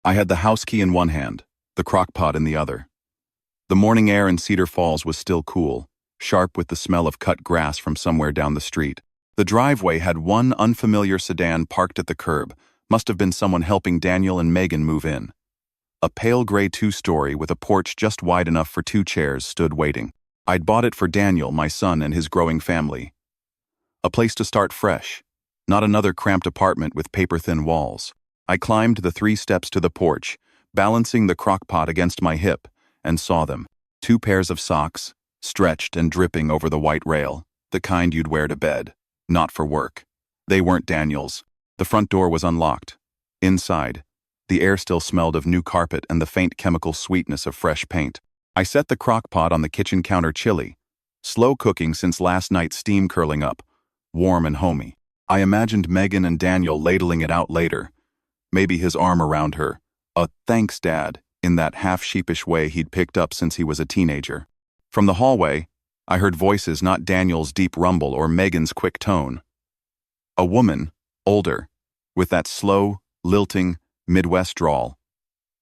I had the house key in one hand, the crock pot in the other. The morning air in Cedar Falls was still cool, sharp with the smell of cut grass from somewhere down the street. The driveway had one unfamiliar sedan parked at the curb. Must have been someone helping Daniel and Megan move in. A pale gray two-story with a porch just wide enough for two chairs stood waiting. I'd bought it for Daniel, my son, and his growing family. A place to start fresh, not another cramped apartment with paper-thin walls. I climbed the 3 steps to the porch, balancing the crock pot against my hip, and saw them. 2 pairs of socks, stretched and dripping over the white rail, the kind you'd wear to bed, not for work. They weren't Daniel's. The front door was unlocked. Inside, the air still smelled of new carpet and the faint chemical sweetness of fresh paint. I set the crock pot on the kitchen counter chilly, slow cooking since last night's steam curling up, warm and homey. I imagined Megan and Daniel ladling it out later, maybe his arm around her, a "thanks, Dad," in that half-sheepish way he'd picked up since he was a teenager. From the hallway, I heard voices, not Daniel's deep rumble or Megan's quick tone. A woman, older, with that slow, lilting, Midwest drawl.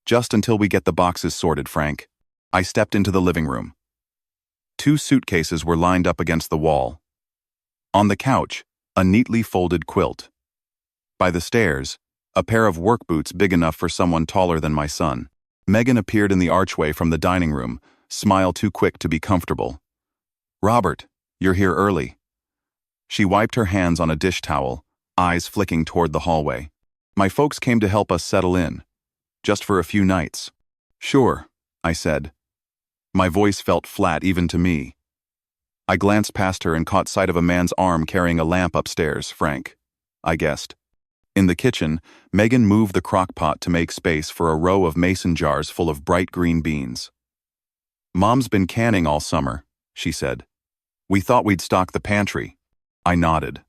"Just until we get the boxes sorted, Frank." I stepped into the living room. 2 suitcases were lined up against the wall. On the couch, a neatly folded quilt. By the stairs, a pair of work boots big enough for someone taller than my son. Megan appeared in the archway from the dining room, smile too quick to be comfortable. "Robert, you're here early." She wiped her hands on a dish towel, eyes flicking toward the hallway. "My folks came to help us settle in. Just for a few nights." "Sure," I said. My voice felt flat even to me. I glanced past her and caught sight of a man's arm carrying a lamp upstairs. "Frank," I guessed. In the kitchen, Megan moved the crock pot to make space for a row of mason jars full of bright green beans. "Mom's been canning all summer," she said. "We thought we'd stock the pantry." I nodded,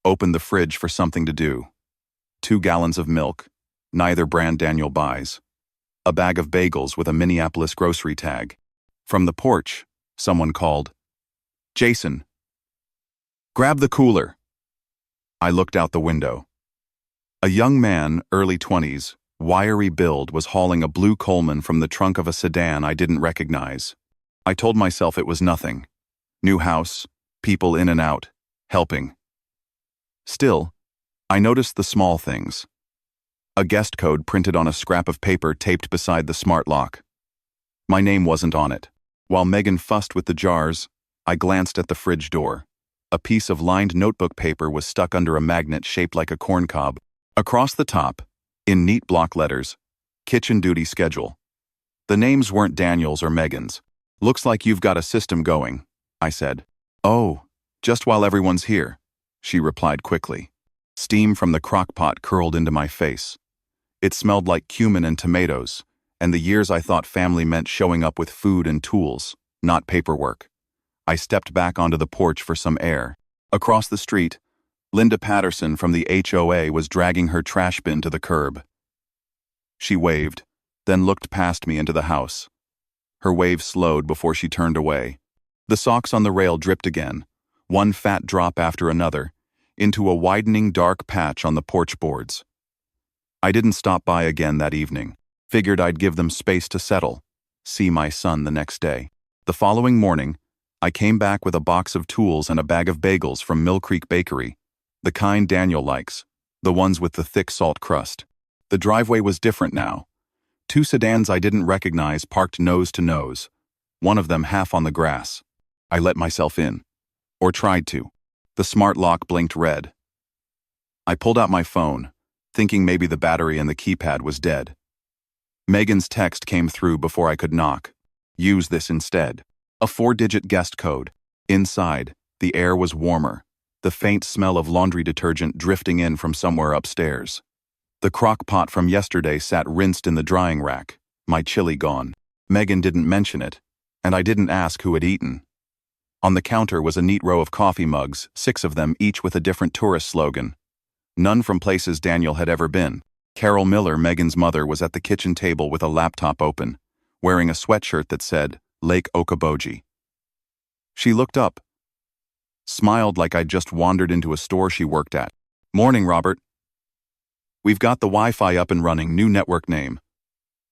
opened the fridge for something to do. 2 gallons of milk, neither brand Daniel buys. A bag of bagels with a Minneapolis grocery tag. From the porch, someone called, "Jason, grab the cooler." I looked out the window. A young man, early 20s, wiry build, was hauling a blue Coleman from the trunk of a sedan I didn't recognize. I told myself it was nothing. New house, people in and out, helping. Still, I noticed the small things. A guest code printed on a scrap of paper taped beside the smart lock. My name wasn't on it. While Megan fussed with the jars, I glanced at the fridge door. A piece of lined notebook paper was stuck under a magnet shaped like a corncob. Across the top, in neat block letters, "Kitchen duty schedule." The names weren't Daniel's or Megan's. "Looks like you've got a system going," I said. "Oh, just while everyone's here," she replied quickly. Steam from the crock pot curled into my face. It smelled like cumin and tomatoes, and the years I thought family meant showing up with food and tools, not paperwork. I stepped back onto the porch for some air. Across the street, Linda Patterson from the HOA was dragging her trash bin to the curb. She waved, then looked past me into the house. Her wave slowed before she turned away. The socks on the rail dripped again, one fat drop after another, into a widening dark patch on the porch boards. I didn't stop by again that evening. Figured I'd give them space to settle, see my son the next day. The following morning, I came back with a box of tools and a bag of bagels from Mill Creek Bakery, the kind Daniel likes, the ones with the thick salt crust. The driveway was different now. 2 sedans I didn't recognize parked nose to nose, one of them half on the grass. I let myself in. Or tried to. The smart lock blinked red. I pulled out my phone, thinking maybe the battery in the keypad was dead. Megan's text came through before I could knock. "Use this instead." A 4-digit guest code. Inside, the air was warmer, the faint smell of laundry detergent drifting in from somewhere upstairs. The crock pot from yesterday sat rinsed in the drying rack, my chili gone. Megan didn't mention it, and I didn't ask who had eaten. On the counter was a neat row of coffee mugs, 6 of them each with a different tourist slogan. None from places Daniel had ever been. Carol Miller, Megan's mother, was at the kitchen table with a laptop open, wearing a sweatshirt that said, Lake Okoboji. She looked up, smiled like I'd just wandered into a store she worked at. "Morning, Robert. We've got the Wi-Fi up and running, new network name.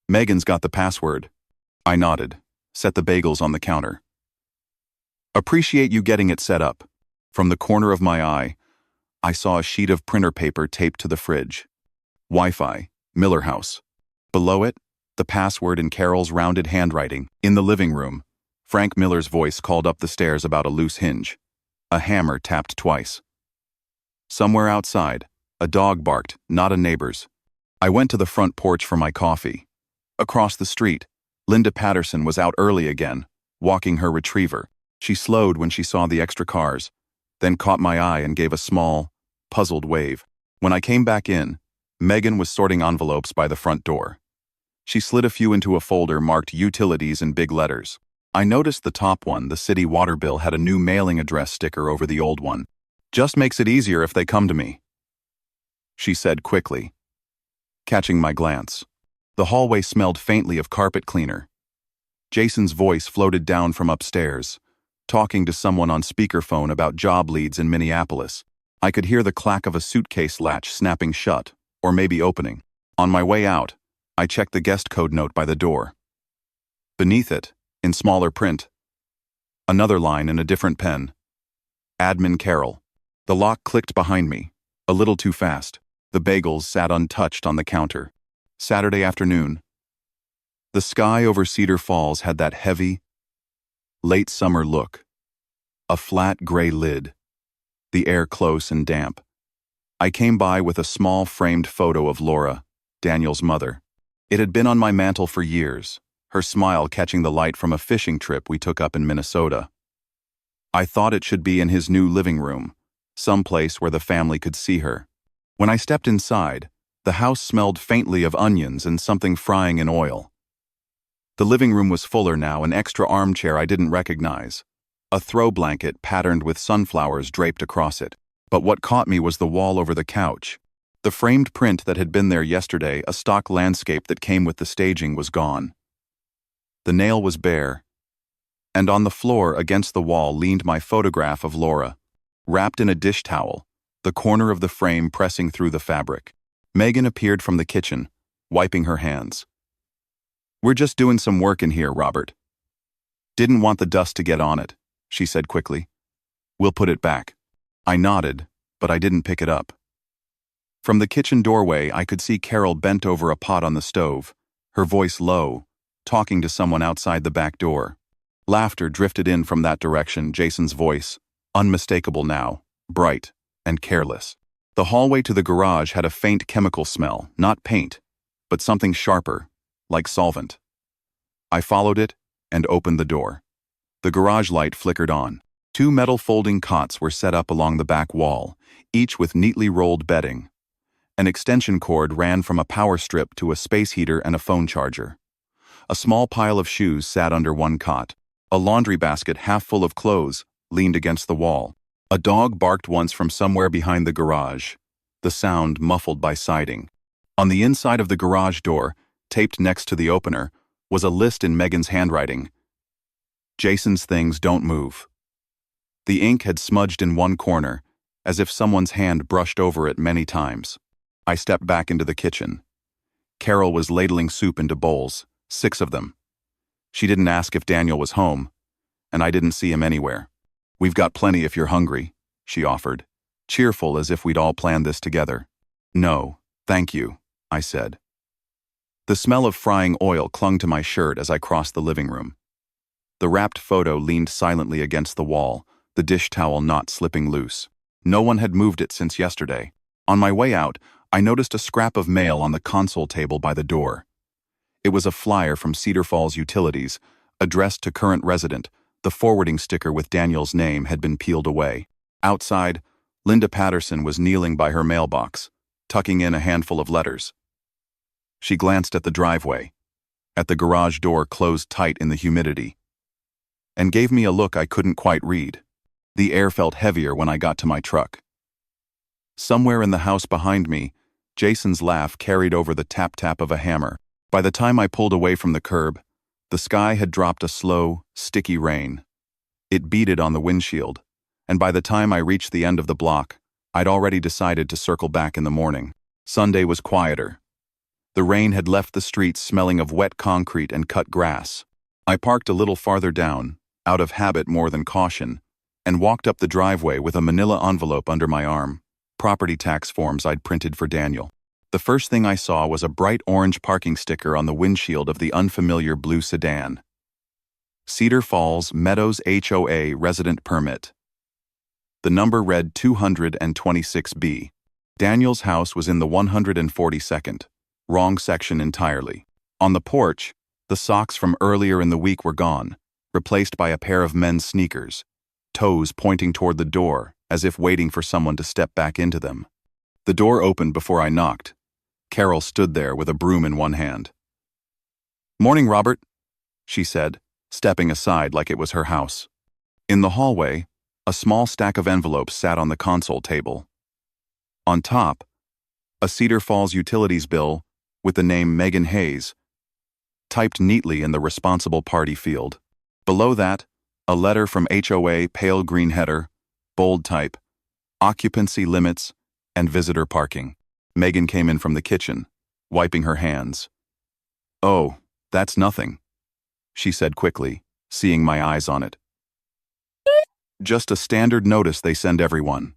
Megan's got the password. I nodded, set the bagels on the counter. Appreciate you getting it set up. From the corner of my eye, I saw a sheet of printer paper taped to the fridge. Wi-Fi, Miller House. Below it, the password in Carol's rounded handwriting. In the living room, Frank Miller's voice called up the stairs about a loose hinge. A hammer tapped twice. Somewhere outside, a dog barked, not a neighbor's. I went to the front porch for my coffee. Across the street, Linda Patterson was out early again, walking her retriever. She slowed when she saw the extra cars, then caught my eye and gave a small, puzzled wave. When I came back in, Megan was sorting envelopes by the front door. She slid a few into a folder marked Utilities in big letters. I noticed the top one, the city water bill, had a new mailing address sticker over the old one. Just makes it easier if they come to me, she said quickly, catching my glance. The hallway smelled faintly of carpet cleaner. Jason's voice floated down from upstairs, talking to someone on speakerphone about job leads in Minneapolis. I could hear the clack of a suitcase latch snapping shut, or maybe opening. On my way out, I checked the guest code note by the door. Beneath it, in smaller print, another line in a different pen. Admin Carol. The lock clicked behind me, a little too fast. The bagels sat untouched on the counter. Saturday afternoon. The sky over Cedar Falls had that heavy, late summer look. A flat gray lid. The air close and damp. I came by with a small framed photo of Laura, Daniel's mother. It had been on my mantle for years, her smile catching the light from a fishing trip we took up in Minnesota. I thought it should be in his new living room, someplace where the family could see her. When I stepped inside, the house smelled faintly of onions and something frying in oil. The living room was fuller now, an extra armchair I didn't recognize, a throw blanket patterned with sunflowers draped across it. But what caught me was the wall over the couch. The framed print that had been there yesterday, a stock landscape that came with the staging, was gone. The nail was bare, and on the floor against the wall leaned my photograph of Laura, wrapped in a dish towel, the corner of the frame pressing through the fabric. Megan appeared from the kitchen, wiping her hands. "We're just doing some work in here, Robert. Didn't want the dust to get on it," she said quickly. "We'll put it back." I nodded, but I didn't pick it up. From the kitchen doorway, I could see Carol bent over a pot on the stove, her voice low, talking to someone outside the back door. Laughter drifted in from that direction, Jason's voice, unmistakable now, bright and careless. The hallway to the garage had a faint chemical smell, not paint, but something sharper, like solvent. I followed it and opened the door. The garage light flickered on. 2 metal folding cots were set up along the back wall, each with neatly rolled bedding. An extension cord ran from a power strip to a space heater and a phone charger. A small pile of shoes sat under one cot. A laundry basket half full of clothes leaned against the wall. A dog barked once from somewhere behind the garage, the sound muffled by siding. On the inside of the garage door, taped next to the opener, was a list in Megan's handwriting. "Jason's things don't move." The ink had smudged in one corner, as if someone's hand brushed over it many times. I stepped back into the kitchen. Carol was ladling soup into bowls, 6 of them. She didn't ask if Daniel was home, and I didn't see him anywhere. "We've got plenty if you're hungry," she offered, cheerful as if we'd all planned this together. "No, thank you," I said. The smell of frying oil clung to my shirt as I crossed the living room. The wrapped photo leaned silently against the wall, the dish towel not slipping loose. No one had moved it since yesterday. On my way out, I noticed a scrap of mail on the console table by the door. It was a flyer from Cedar Falls Utilities, addressed to current resident. The forwarding sticker with Daniel's name had been peeled away. Outside, Linda Patterson was kneeling by her mailbox, tucking in a handful of letters. She glanced at the driveway, at the garage door closed tight in the humidity, and gave me a look I couldn't quite read. The air felt heavier when I got to my truck. Somewhere in the house behind me, Jason's laugh carried over the tap-tap of a hammer. By the time I pulled away from the curb, the sky had dropped a slow, sticky rain. It beaded on the windshield, and by the time I reached the end of the block, I'd already decided to circle back in the morning. Sunday was quieter. The rain had left the streets smelling of wet concrete and cut grass. I parked a little farther down, out of habit more than caution, and walked up the driveway with a manila envelope under my arm, property tax forms I'd printed for Daniel. The first thing I saw was a bright orange parking sticker on the windshield of the unfamiliar blue sedan. Cedar Falls Meadows HOA Resident Permit. The number read 226B. Daniel's house was in the 142nd, wrong section entirely. On the porch, the socks from earlier in the week were gone, replaced by a pair of men's sneakers, toes pointing toward the door as if waiting for someone to step back into them. The door opened before I knocked. Carol stood there with a broom in one hand. "Morning, Robert," she said, stepping aside like it was her house. In the hallway, a small stack of envelopes sat on the console table. On top, a Cedar Falls utilities bill with the name Megan Hayes, typed neatly in the responsible party field. Below that, a letter from HOA, pale green header, bold type, occupancy limits, and visitor parking. Megan came in from the kitchen, wiping her hands. "Oh, that's nothing," she said quickly, seeing my eyes on it. "Just a standard notice they send everyone."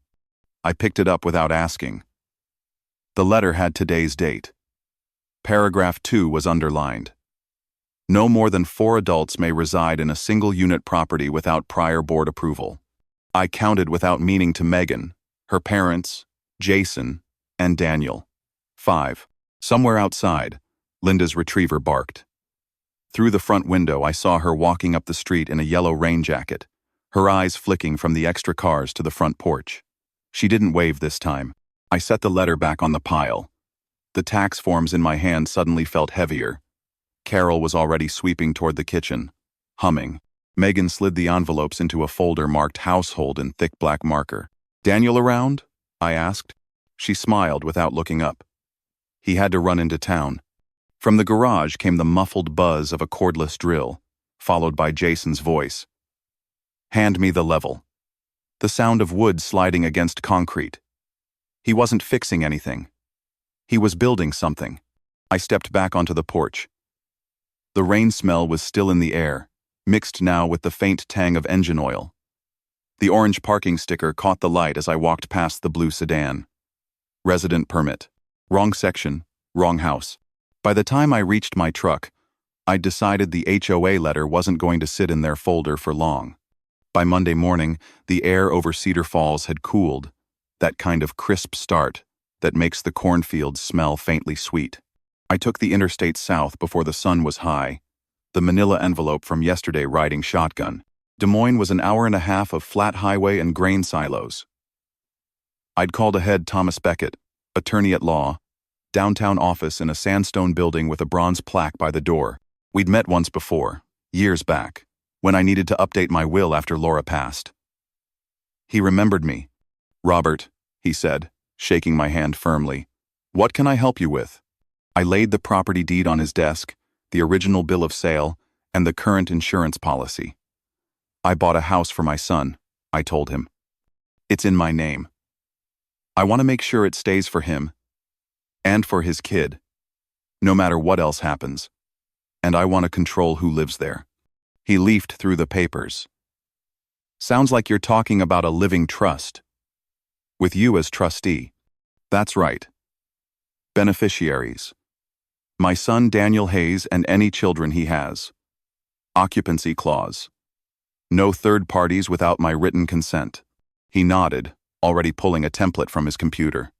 I picked it up without asking. The letter had today's date. Paragraph 2 was underlined. No more than 4 adults may reside in a single-unit property without prior board approval. I counted without meaning to Megan, her parents, Jason, and Daniel. 5. Somewhere outside, Linda's retriever barked. Through the front window, I saw her walking up the street in a yellow rain jacket, her eyes flicking from the extra cars to the front porch. She didn't wave this time. I set the letter back on the pile. The tax forms in my hand suddenly felt heavier. Carol was already sweeping toward the kitchen, humming. Megan slid the envelopes into a folder marked household in thick black marker. "Daniel around?" I asked. She smiled without looking up. He had to run into town. From the garage came the muffled buzz of a cordless drill, followed by Jason's voice. "Hand me the level." The sound of wood sliding against concrete. He wasn't fixing anything. He was building something. I stepped back onto the porch. The rain smell was still in the air, mixed now with the faint tang of engine oil. The orange parking sticker caught the light as I walked past the blue sedan. Resident permit. Wrong section, wrong house. By the time I reached my truck, I'd decided the HOA letter wasn't going to sit in their folder for long. By Monday morning, the air over Cedar Falls had cooled, that kind of crisp start that makes the cornfields smell faintly sweet. I took the interstate south before the sun was high, the manila envelope from yesterday riding shotgun. Des Moines was an hour and a half of flat highway and grain silos. I'd called ahead Thomas Beckett, attorney at law, downtown office in a sandstone building with a bronze plaque by the door. We'd met once before, years back, when I needed to update my will after Laura passed. He remembered me. "Robert," he said, shaking my hand firmly. "What can I help you with?" I laid the property deed on his desk, the original bill of sale, and the current insurance policy. "I bought a house for my son," I told him. "It's in my name. I want to make sure it stays for him and for his kid, no matter what else happens. And I want to control who lives there." He leafed through the papers. "Sounds like you're talking about a living trust. With you as trustee." "That's right. Beneficiaries. My son Daniel Hayes and any children he has. Occupancy clause. No third parties without my written consent." He nodded, already pulling a template from his computer.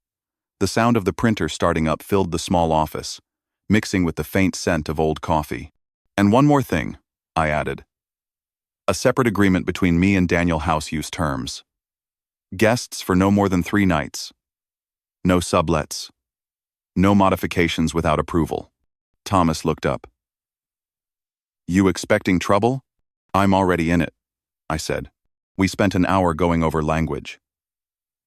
The sound of the printer starting up filled the small office, mixing with the faint scent of old coffee. "And one more thing," I added. "A separate agreement between me and Daniel house use terms. Guests for no more than 3 nights. No sublets. No modifications without approval." Thomas looked up. "You expecting trouble?" "I'm already in it," I said. We spent an hour going over language.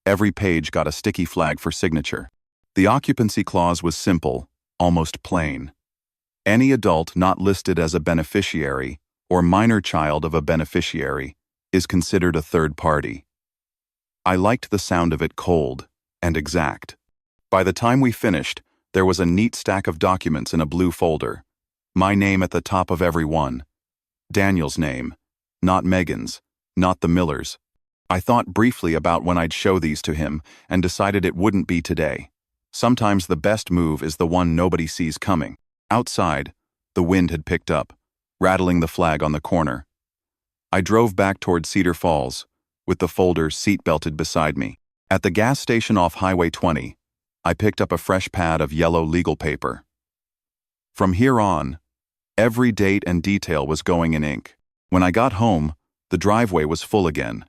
Every page got a sticky flag for signature. The occupancy clause was simple, almost plain. Any adult not listed as a beneficiary or minor child of a beneficiary is considered a third party. I liked the sound of it cold and exact. By the time we finished, There was a neat stack of documents in a blue folder. My name at the top of every one. Daniel's name. Not Megan's. Not the Miller's. I thought briefly about when I'd show these to him and decided it wouldn't be today. Sometimes the best move is the one nobody sees coming. Outside, the wind had picked up, rattling the flag on the corner. I drove back toward Cedar Falls, with the folder seat-belted beside me. At the gas station off Highway 20, I picked up a fresh pad of yellow legal paper. From here on, every date and detail was going in ink. When I got home, the driveway was full again.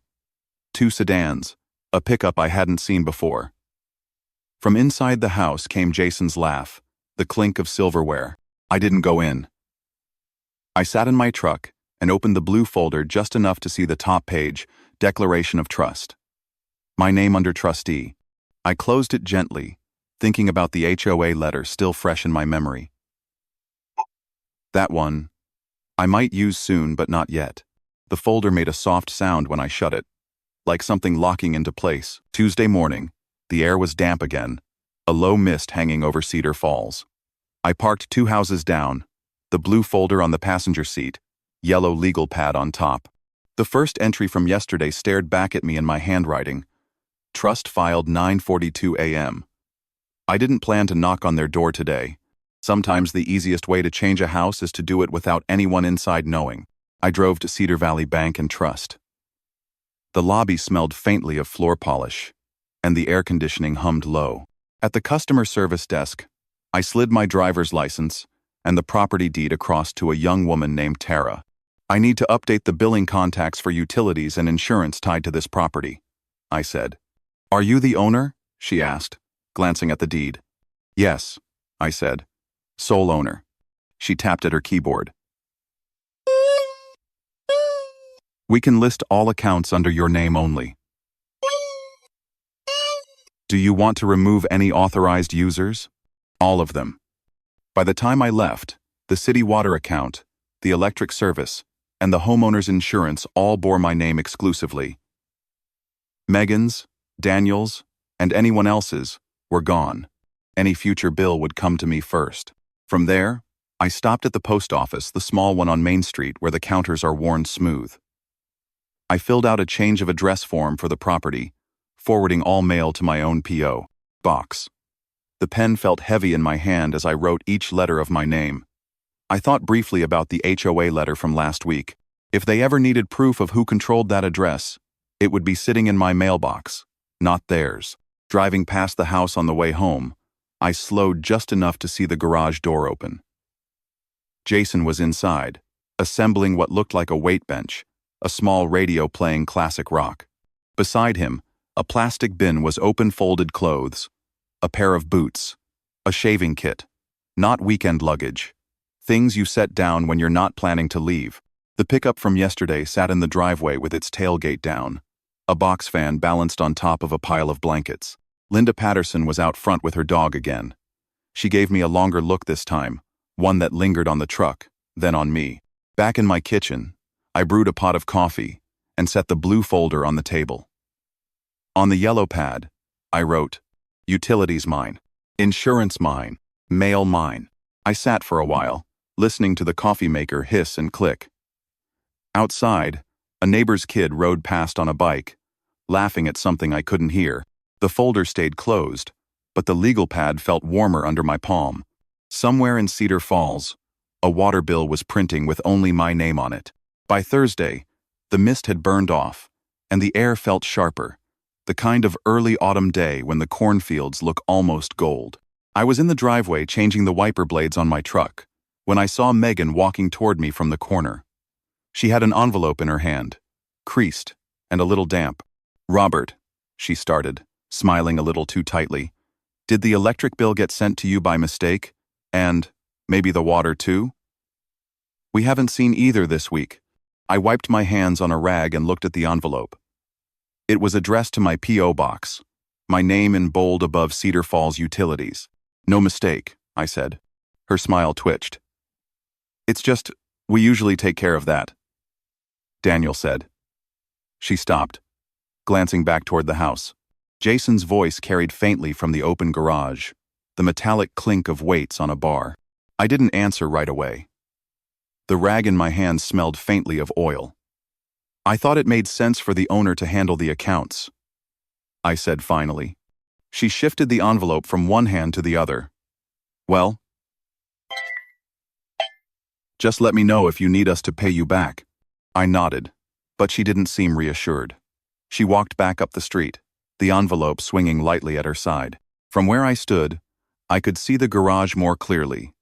2 sedans, a pickup I hadn't seen before. From inside the house came Jason's laugh, the clink of silverware. I didn't go in. I sat in my truck and opened the blue folder just enough to see the top page, Declaration of Trust. My name under trustee. I closed it gently, thinking about the HOA letter still fresh in my memory. That one, I might use soon but not yet. The folder made a soft sound when I shut it, like something locking into place. Tuesday morning, the air was damp again, a low mist hanging over Cedar Falls. I parked 2 houses down, the blue folder on the passenger seat, yellow legal pad on top. The first entry from yesterday stared back at me in my handwriting. Trust filed 9:42 a.m. I didn't plan to knock on their door today. Sometimes the easiest way to change a house is to do it without anyone inside knowing. I drove to Cedar Valley Bank and Trust. The lobby smelled faintly of floor polish, and the air conditioning hummed low. At the customer service desk, I slid my driver's license and the property deed across to a young woman named Tara. I need to update the billing contacts for utilities and insurance tied to this property, I said. Are you the owner? She asked, glancing at the deed. Yes, I said. Sole owner. She tapped at her keyboard. We can list all accounts under your name only. Do you want to remove any authorized users? All of them. By the time I left, the city water account, the electric service, and the homeowner's insurance all bore my name exclusively. Megan's, Daniel's, and anyone else's were gone. Any future bill would come to me first. From there, I stopped at the post office, the small one on Main Street where the counters are worn smooth. I filled out a change of address form for the property, forwarding all mail to my own P.O. box. The pen felt heavy in my hand as I wrote each letter of my name. I thought briefly about the HOA letter from last week. If they ever needed proof of who controlled that address, it would be sitting in my mailbox, not theirs. Driving past the house on the way home, I slowed just enough to see the garage door open. Jason was inside, assembling what looked like a weight bench, a small radio playing classic rock. Beside him, a plastic bin was open folded clothes, a pair of boots, a shaving kit, not weekend luggage, things you set down when you're not planning to leave. The pickup from yesterday sat in the driveway with its tailgate down, a box fan balanced on top of a pile of blankets. Linda Patterson was out front with her dog again. She gave me a longer look this time, one that lingered on the truck, then on me. Back in my kitchen, I brewed a pot of coffee and set the blue folder on the table. On the yellow pad, I wrote, Utilities mine, insurance mine, mail mine. I sat for a while, listening to the coffee maker hiss and click. Outside, a neighbor's kid rode past on a bike, laughing at something I couldn't hear. The folder stayed closed, but the legal pad felt warmer under my palm. Somewhere in Cedar Falls, a water bill was printing with only my name on it. By Thursday, the mist had burned off, and the air felt sharper, the kind of early autumn day when the cornfields look almost gold. I was in the driveway changing the wiper blades on my truck, when I saw Megan walking toward me from the corner. She had an envelope in her hand, creased and a little damp. Robert, she started, smiling a little too tightly. Did the electric bill get sent to you by mistake? And maybe the water too? We haven't seen either this week. I wiped my hands on a rag and looked at the envelope. It was addressed to my P.O. box, my name in bold above Cedar Falls Utilities. No mistake, I said. Her smile twitched. It's just, we usually take care of that, Daniel said. She stopped, glancing back toward the house. Jason's voice carried faintly from the open garage. the metallic clink of weights on a bar. I didn't answer right away. The rag in my hand smelled faintly of oil. I thought it made sense for the owner to handle the accounts, I said finally. She shifted the envelope from one hand to the other. Well, just let me know if you need us to pay you back. I nodded, but she didn't seem reassured. She walked back up the street, the envelope swinging lightly at her side. From where I stood, I could see the garage more clearly.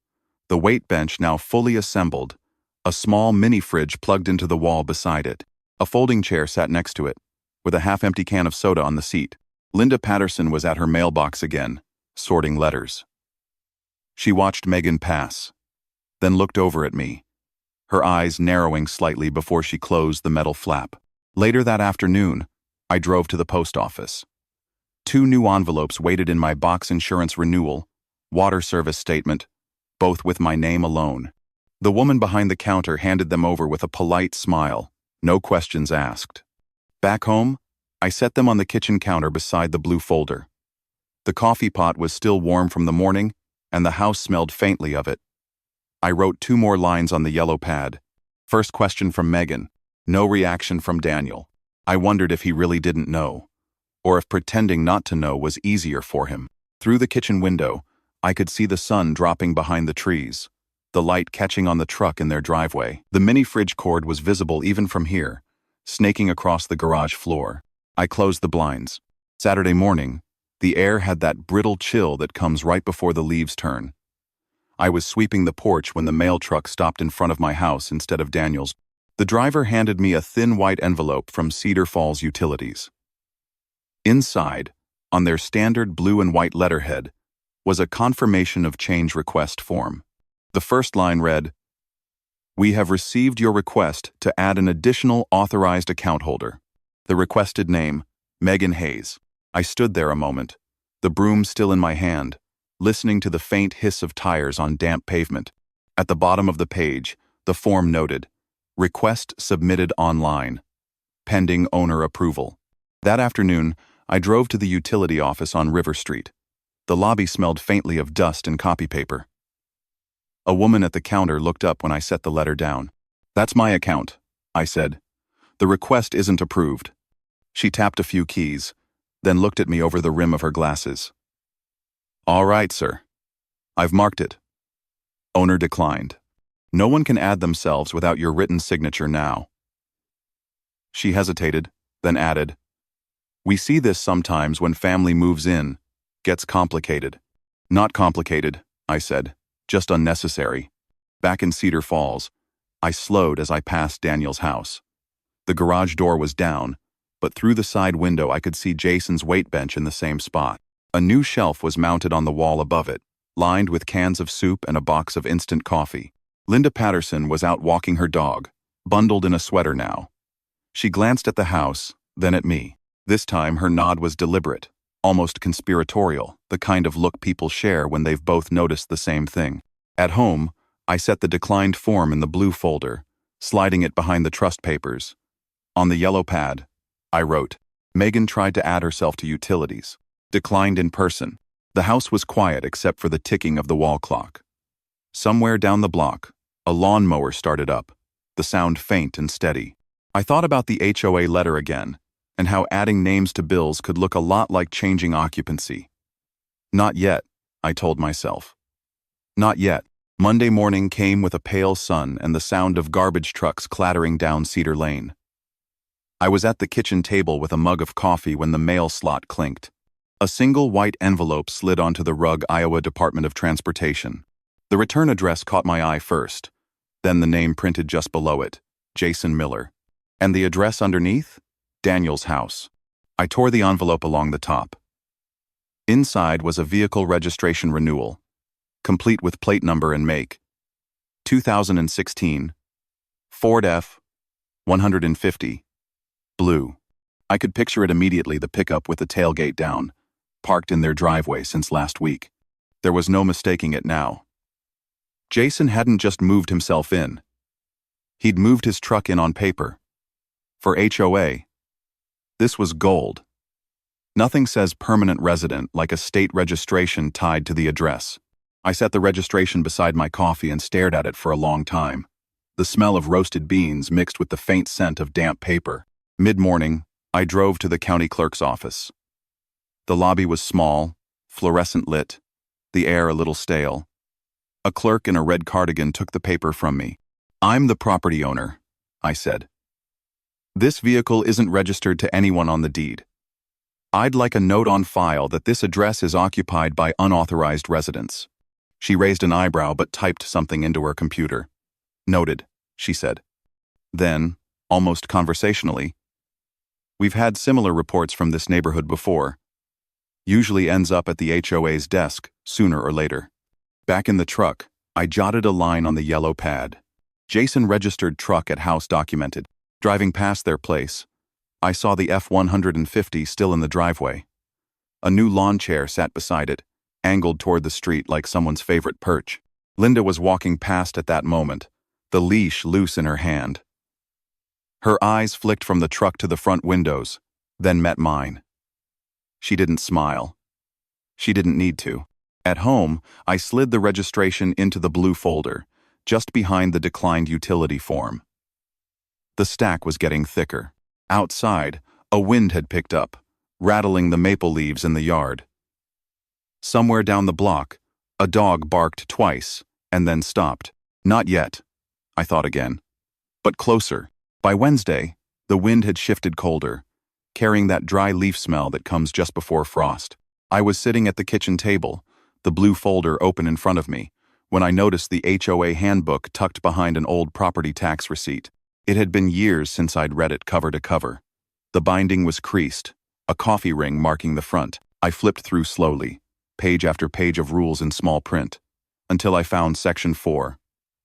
The weight bench now fully assembled, a small mini-fridge plugged into the wall beside it. A folding chair sat next to it, with a half-empty can of soda on the seat. Linda Patterson was at her mailbox again, sorting letters. She watched Megan pass, then looked over at me, her eyes narrowing slightly before she closed the metal flap. Later that afternoon, I drove to the post office. 2 new envelopes waited in my box: insurance renewal, water service statement, both with my name alone. The woman behind the counter handed them over with a polite smile, no questions asked. Back home, I set them on the kitchen counter beside the blue folder. The coffee pot was still warm from the morning, and the house smelled faintly of it. I wrote 2 more lines on the yellow pad. First question from Megan, no reaction from Daniel. I wondered if he really didn't know, or if pretending not to know was easier for him. Through the kitchen window, I could see the sun dropping behind the trees, the light catching on the truck in their driveway. The mini-fridge cord was visible even from here, snaking across the garage floor. I closed the blinds. Saturday morning, the air had that brittle chill that comes right before the leaves turn. I was sweeping the porch when the mail truck stopped in front of my house instead of Daniel's. The driver handed me a thin white envelope from Cedar Falls Utilities. Inside, on their standard blue and white letterhead, was a confirmation of change request form. The first line read, "We have received your request to add an additional authorized account holder. The requested name, Megan Hayes." I stood there a moment, the broom still in my hand, listening to the faint hiss of tires on damp pavement. At the bottom of the page, the form noted, "Request submitted online. Pending owner approval." That afternoon, I drove to the utility office on River Street. The lobby smelled faintly of dust and copy paper. A woman at the counter looked up when I set the letter down. "That's my account," I said. "The request isn't approved." She tapped a few keys, then looked at me over the rim of her glasses. "All right, sir. I've marked it. Owner declined. No one can add themselves without your written signature now." She hesitated, then added, "We see this sometimes when family moves in, gets complicated." "Not complicated," I said, "just unnecessary." Back in Cedar Falls, I slowed as I passed Daniel's house. The garage door was down, but through the side window I could see Jason's weight bench in the same spot. A new shelf was mounted on the wall above it, lined with cans of soup and a box of instant coffee. Linda Patterson was out walking her dog, bundled in a sweater now. She glanced at the house, then at me. This time her nod was deliberate, almost conspiratorial, the kind of look people share when they've both noticed the same thing. At home, I set the declined form in the blue folder, sliding it behind the trust papers. On the yellow pad, I wrote, "Megan tried to add herself to utilities. Declined in person." The house was quiet except for the ticking of the wall clock. Somewhere down the block, a lawnmower started up, the sound faint and steady. I thought about the HOA letter again, and how adding names to bills could look a lot like changing occupancy. Not yet, I told myself. Not yet. Monday morning came with a pale sun and the sound of garbage trucks clattering down Cedar Lane. I was at the kitchen table with a mug of coffee when the mail slot clinked. A single white envelope slid onto the rug: Iowa Department of Transportation. The return address caught my eye first, then the name printed just below it, Jason Miller. And the address underneath? Daniel's house. I tore the envelope along the top. Inside was a vehicle registration renewal, complete with plate number and make. 2016, Ford F-150, blue. I could picture it immediately, the pickup with the tailgate down, parked in their driveway since last week. There was no mistaking it now. Jason hadn't just moved himself in. He'd moved his truck in on paper. For HOA, this was gold. Nothing says permanent resident like a state registration tied to the address. I set the registration beside my coffee and stared at it for a long time. The smell of roasted beans mixed with the faint scent of damp paper. Mid-morning, I drove to the county clerk's office. The lobby was small, fluorescent lit, the air a little stale. A clerk in a red cardigan took the paper from me. "I'm the property owner," I said. "This vehicle isn't registered to anyone on the deed. I'd like a note on file that this address is occupied by unauthorized residents." She raised an eyebrow but typed something into her computer. "Noted," she said. Then, almost conversationally, "We've had similar reports from this neighborhood before. Usually ends up at the HOA's desk, sooner or later." Back in the truck, I jotted a line on the yellow pad. "Jason registered truck at house documented." Driving past their place, I saw the F-150 still in the driveway. A new lawn chair sat beside it, angled toward the street like someone's favorite perch. Linda was walking past at that moment, the leash loose in her hand. Her eyes flicked from the truck to the front windows, then met mine. She didn't smile. She didn't need to. At home, I slid the registration into the blue folder, just behind the declined utility form. The stack was getting thicker. Outside, a wind had picked up, rattling the maple leaves in the yard. Somewhere down the block, a dog barked twice, and then stopped. Not yet, I thought again. But closer. By Wednesday, the wind had shifted colder, carrying that dry leaf smell that comes just before frost. I was sitting at the kitchen table, the blue folder open in front of me, when I noticed the HOA handbook tucked behind an old property tax receipt. It had been years since I'd read it cover to cover. The binding was creased, a coffee ring marking the front. I flipped through slowly, page after page of rules in small print, until I found Section 4,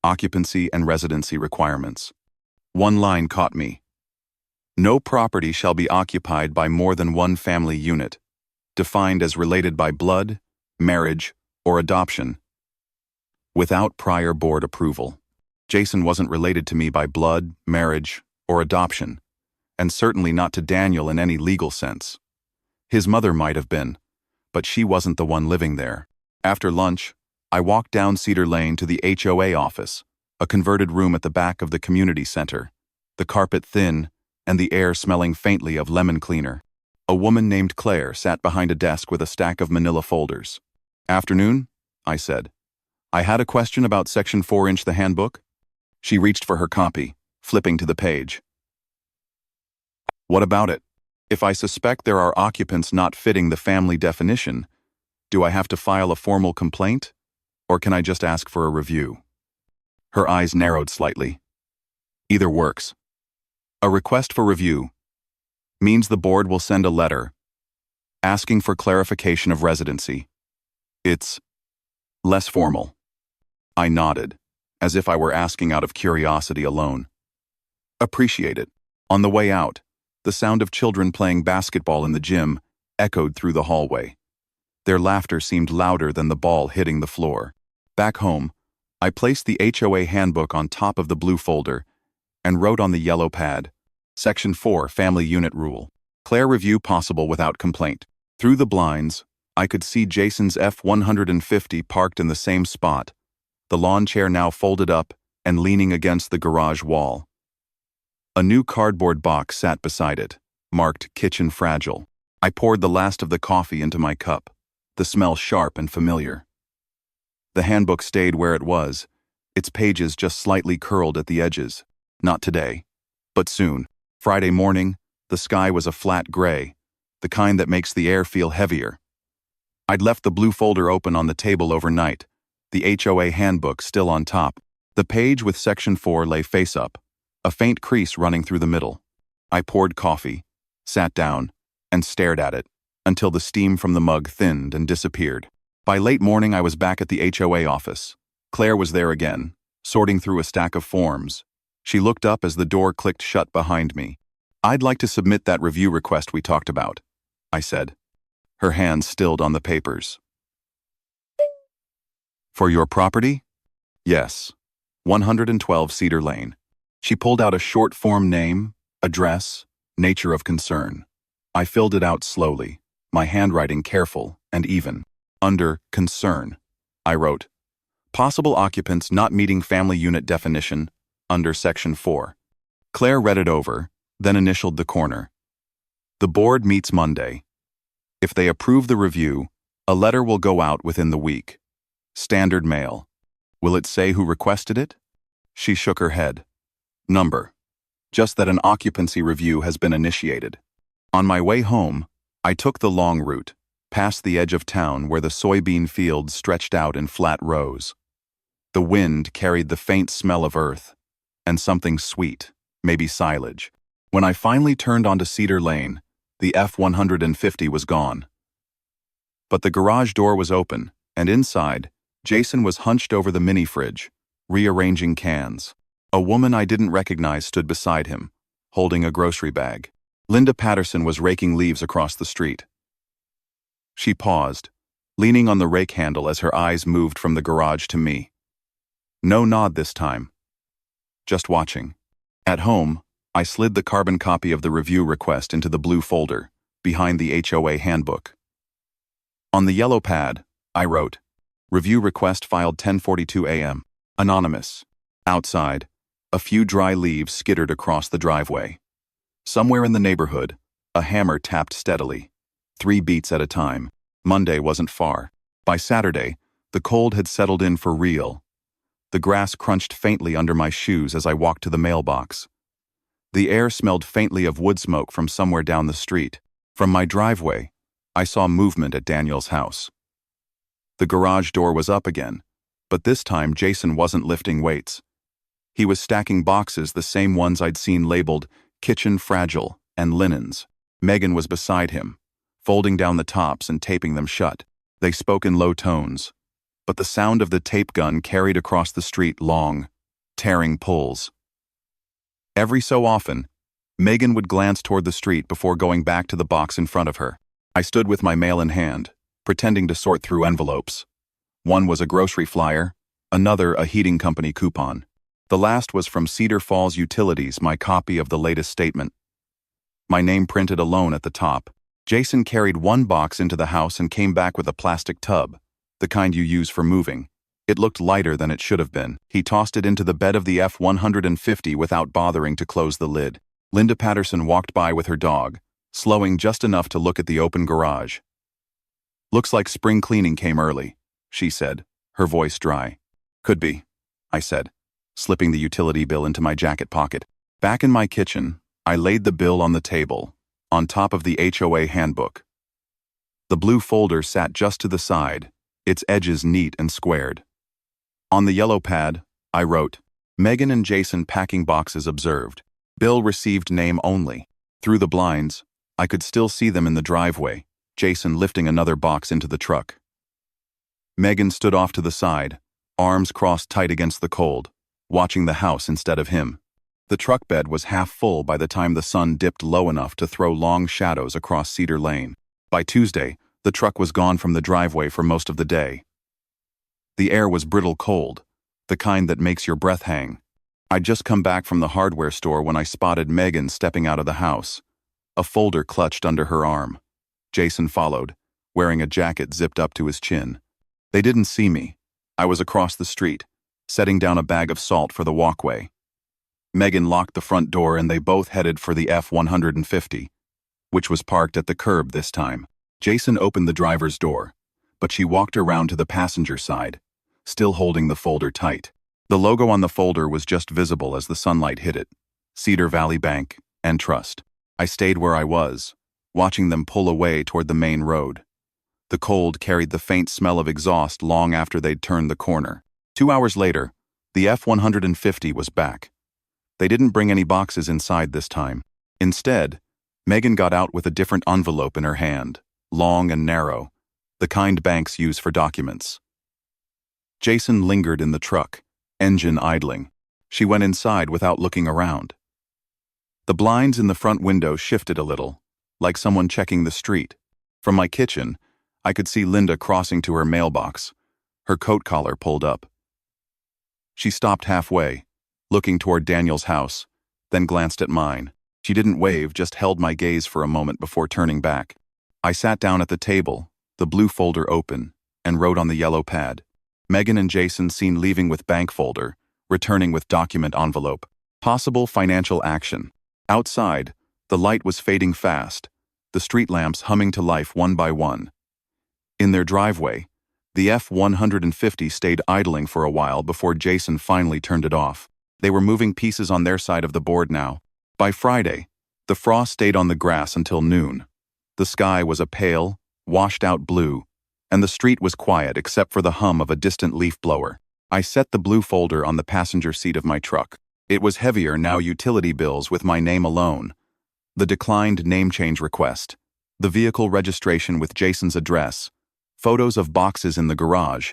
Occupancy and Residency Requirements. One line caught me. "No property shall be occupied by more than one family unit, defined as related by blood, marriage, or adoption, without prior board approval." Jason wasn't related to me by blood, marriage, or adoption, and certainly not to Daniel in any legal sense. His mother might have been, but she wasn't the one living there. After lunch, I walked down Cedar Lane to the HOA office, a converted room at the back of the community center, the carpet thin and the air smelling faintly of lemon cleaner. A woman named Claire sat behind a desk with a stack of manila folders. "Afternoon," I said. "I had a question about Section 4 the handbook." She reached for her copy, flipping to the page. "What about it? If I suspect there are occupants not fitting the family definition, do I have to file a formal complaint, or can I just ask for a review?" Her eyes narrowed slightly. "Either works. A request for review means the board will send a letter asking for clarification of residency. It's less formal." I nodded, as if I were asking out of curiosity alone. "Appreciate it." On the way out, the sound of children playing basketball in the gym echoed through the hallway. Their laughter seemed louder than the ball hitting the floor. Back home, I placed the HOA handbook on top of the blue folder and wrote on the yellow pad, "Section 4 Family Unit Rule. Claire review possible without complaint." Through the blinds, I could see Jason's F-150 parked in the same spot, the lawn chair now folded up and leaning against the garage wall. A new cardboard box sat beside it, marked Kitchen Fragile. I poured the last of the coffee into my cup, the smell sharp and familiar. The handbook stayed where it was, its pages just slightly curled at the edges. Not today, but soon. Friday morning, the sky was a flat gray, the kind that makes the air feel heavier. I'd left the blue folder open on the table overnight, the HOA handbook still on top. The page with Section 4 lay face up, a faint crease running through the middle. I poured coffee, sat down, and stared at it, until the steam from the mug thinned and disappeared. By late morning, I was back at the HOA office. Claire was there again, sorting through a stack of forms. She looked up as the door clicked shut behind me. "I'd like to submit that review request we talked about," I said. Her hand stilled on the papers. "For your property?" "Yes. 112 Cedar Lane." She pulled out a short form name, address, nature of concern. I filled it out slowly, my handwriting careful and even. Under concern, I wrote, possible occupants not meeting family unit definition, under Section 4. Claire read it over, then initialed the corner. The board meets Monday. If they approve the review, a letter will go out within the week. Standard mail. Will it say who requested it? She shook her head. Number. Just that an occupancy review has been initiated. On my way home, I took the long route, past the edge of town where the soybean fields stretched out in flat rows. The wind carried the faint smell of earth, and something sweet, maybe silage. When I finally turned onto Cedar Lane, the F-150 was gone. But the garage door was open, and inside, Jason was hunched over the mini-fridge, rearranging cans. A woman I didn't recognize stood beside him, holding a grocery bag. Linda Patterson was raking leaves across the street. She paused, leaning on the rake handle as her eyes moved from the garage to me. No nod this time. Just watching. At home, I slid the carbon copy of the review request into the blue folder, behind the HOA handbook. On the yellow pad, I wrote, review request filed 10:42 a.m. Anonymous. Outside, a few dry leaves skittered across the driveway. Somewhere in the neighborhood, a hammer tapped steadily, 3 beats at a time. Monday wasn't far. By Saturday, the cold had settled in for real. The grass crunched faintly under my shoes as I walked to the mailbox. The air smelled faintly of wood smoke from somewhere down the street. From my driveway, I saw movement at Daniel's house. The garage door was up again, but this time Jason wasn't lifting weights. He was stacking boxes, the same ones I'd seen labeled kitchen fragile and linens. Megan was beside him, folding down the tops and taping them shut. They spoke in low tones, but the sound of the tape gun carried across the street long, tearing pulls. Every so often, Megan would glance toward the street before going back to the box in front of her. I stood with my mail in hand, pretending to sort through envelopes. One was a grocery flyer, another a heating company coupon. The last was from Cedar Falls Utilities, my copy of the latest statement. My name printed alone at the top. Jason carried one box into the house and came back with a plastic tub, the kind you use for moving. It looked lighter than it should have been. He tossed it into the bed of the F-150 without bothering to close the lid. Linda Patterson walked by with her dog, slowing just enough to look at the open garage. Looks like spring cleaning came early, she said, her voice dry. Could be, I said, slipping the utility bill into my jacket pocket. Back in my kitchen, I laid the bill on the table, on top of the HOA handbook. The blue folder sat just to the side, its edges neat and squared. On the yellow pad, I wrote, Megan and Jason packing boxes observed. Bill received name only. Through the blinds, I could still see them in the driveway, Jason lifting another box into the truck. Megan stood off to the side, arms crossed tight against the cold, watching the house instead of him. The truck bed was half full by the time the sun dipped low enough to throw long shadows across Cedar Lane. By Tuesday, the truck was gone from the driveway for most of the day. The air was brittle cold, the kind that makes your breath hang. I'd just come back from the hardware store when I spotted Megan stepping out of the house, a folder clutched under her arm. Jason followed, wearing a jacket zipped up to his chin. They didn't see me. I was across the street, setting down a bag of salt for the walkway. Megan locked the front door and they both headed for the F-150, which was parked at the curb this time. Jason opened the driver's door, but she walked around to the passenger side, still holding the folder tight. The logo on the folder was just visible as the sunlight hit it, Cedar Valley Bank and Trust. I stayed where I was, watching them pull away toward the main road. The cold carried the faint smell of exhaust long after they'd turned the corner. 2 hours later, the F-150 was back. They didn't bring any boxes inside this time. Instead, Megan got out with a different envelope in her hand, long and narrow, the kind banks use for documents. Jason lingered in the truck, engine idling. She went inside without looking around. The blinds in the front window shifted a little, like someone checking the street. From my kitchen, I could see Linda crossing to her mailbox, her coat collar pulled up. She stopped halfway, looking toward Daniel's house, then glanced at mine. She didn't wave, just held my gaze for a moment before turning back. I sat down at the table, the blue folder open, and wrote on the yellow pad. Megan and Jason seen leaving with bank folder, returning with document envelope. Possible financial action. Outside, the light was fading fast, the street lamps humming to life one by one. In their driveway, the F-150 stayed idling for a while before Jason finally turned it off. They were moving pieces on their side of the board now. By Friday, the frost stayed on the grass until noon. The sky was a pale, washed-out blue, and the street was quiet except for the hum of a distant leaf blower. I set the blue folder on the passenger seat of my truck. It was heavier now, utility bills with my name alone, the declined name change request, the vehicle registration with Jason's address, photos of boxes in the garage,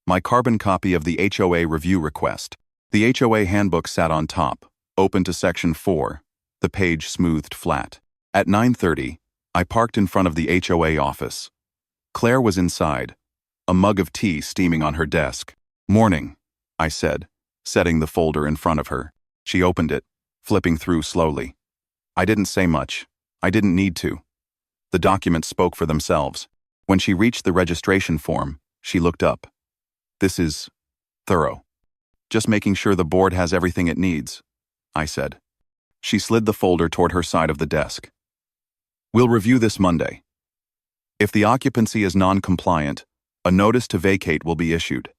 my carbon copy of the HOA review request. The HOA handbook sat on top, open to section 4, the page smoothed flat. At 9:30, I parked in front of the HOA office. Claire was inside, a mug of tea steaming on her desk. "Morning," I said, setting the folder in front of her. She opened it, flipping through slowly. I didn't say much. I didn't need to. The documents spoke for themselves. When she reached the registration form, she looked up. "This is thorough. Just making sure the board has everything it needs," I said. She slid the folder toward her side of the desk. "We'll review this Monday. If the occupancy is non-compliant, a notice to vacate will be issued.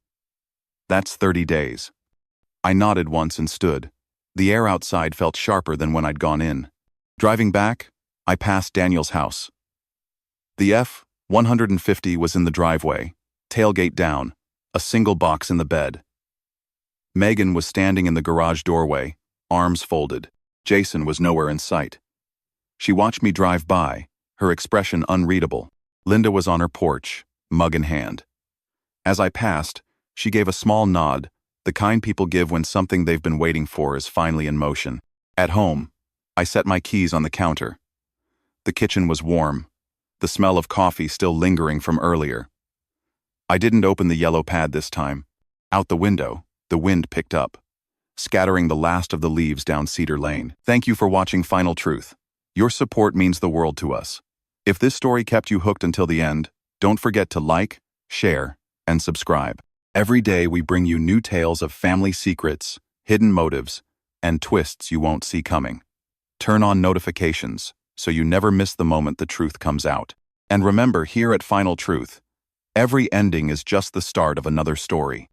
That's 30 days. I nodded once and stood. The air outside felt sharper than when I'd gone in. Driving back, I passed Daniel's house. The F-150 was in the driveway, tailgate down, a single box in the bed. Megan was standing in the garage doorway, arms folded. Jason was nowhere in sight. She watched me drive by, her expression unreadable. Linda was on her porch, mug in hand. As I passed, she gave a small nod, the kind people give when something they've been waiting for is finally in motion. At home, I set my keys on the counter. The kitchen was warm, the smell of coffee still lingering from earlier. I didn't open the yellow pad this time. Out the window, the wind picked up, scattering the last of the leaves down Cedar Lane. Thank you for watching Final Truth. Your support means the world to us. If this story kept you hooked until the end, don't forget to like, share, and subscribe. Every day we bring you new tales of family secrets, hidden motives, and twists you won't see coming. Turn on notifications so you never miss the moment the truth comes out. And remember, here at Final Truth, every ending is just the start of another story.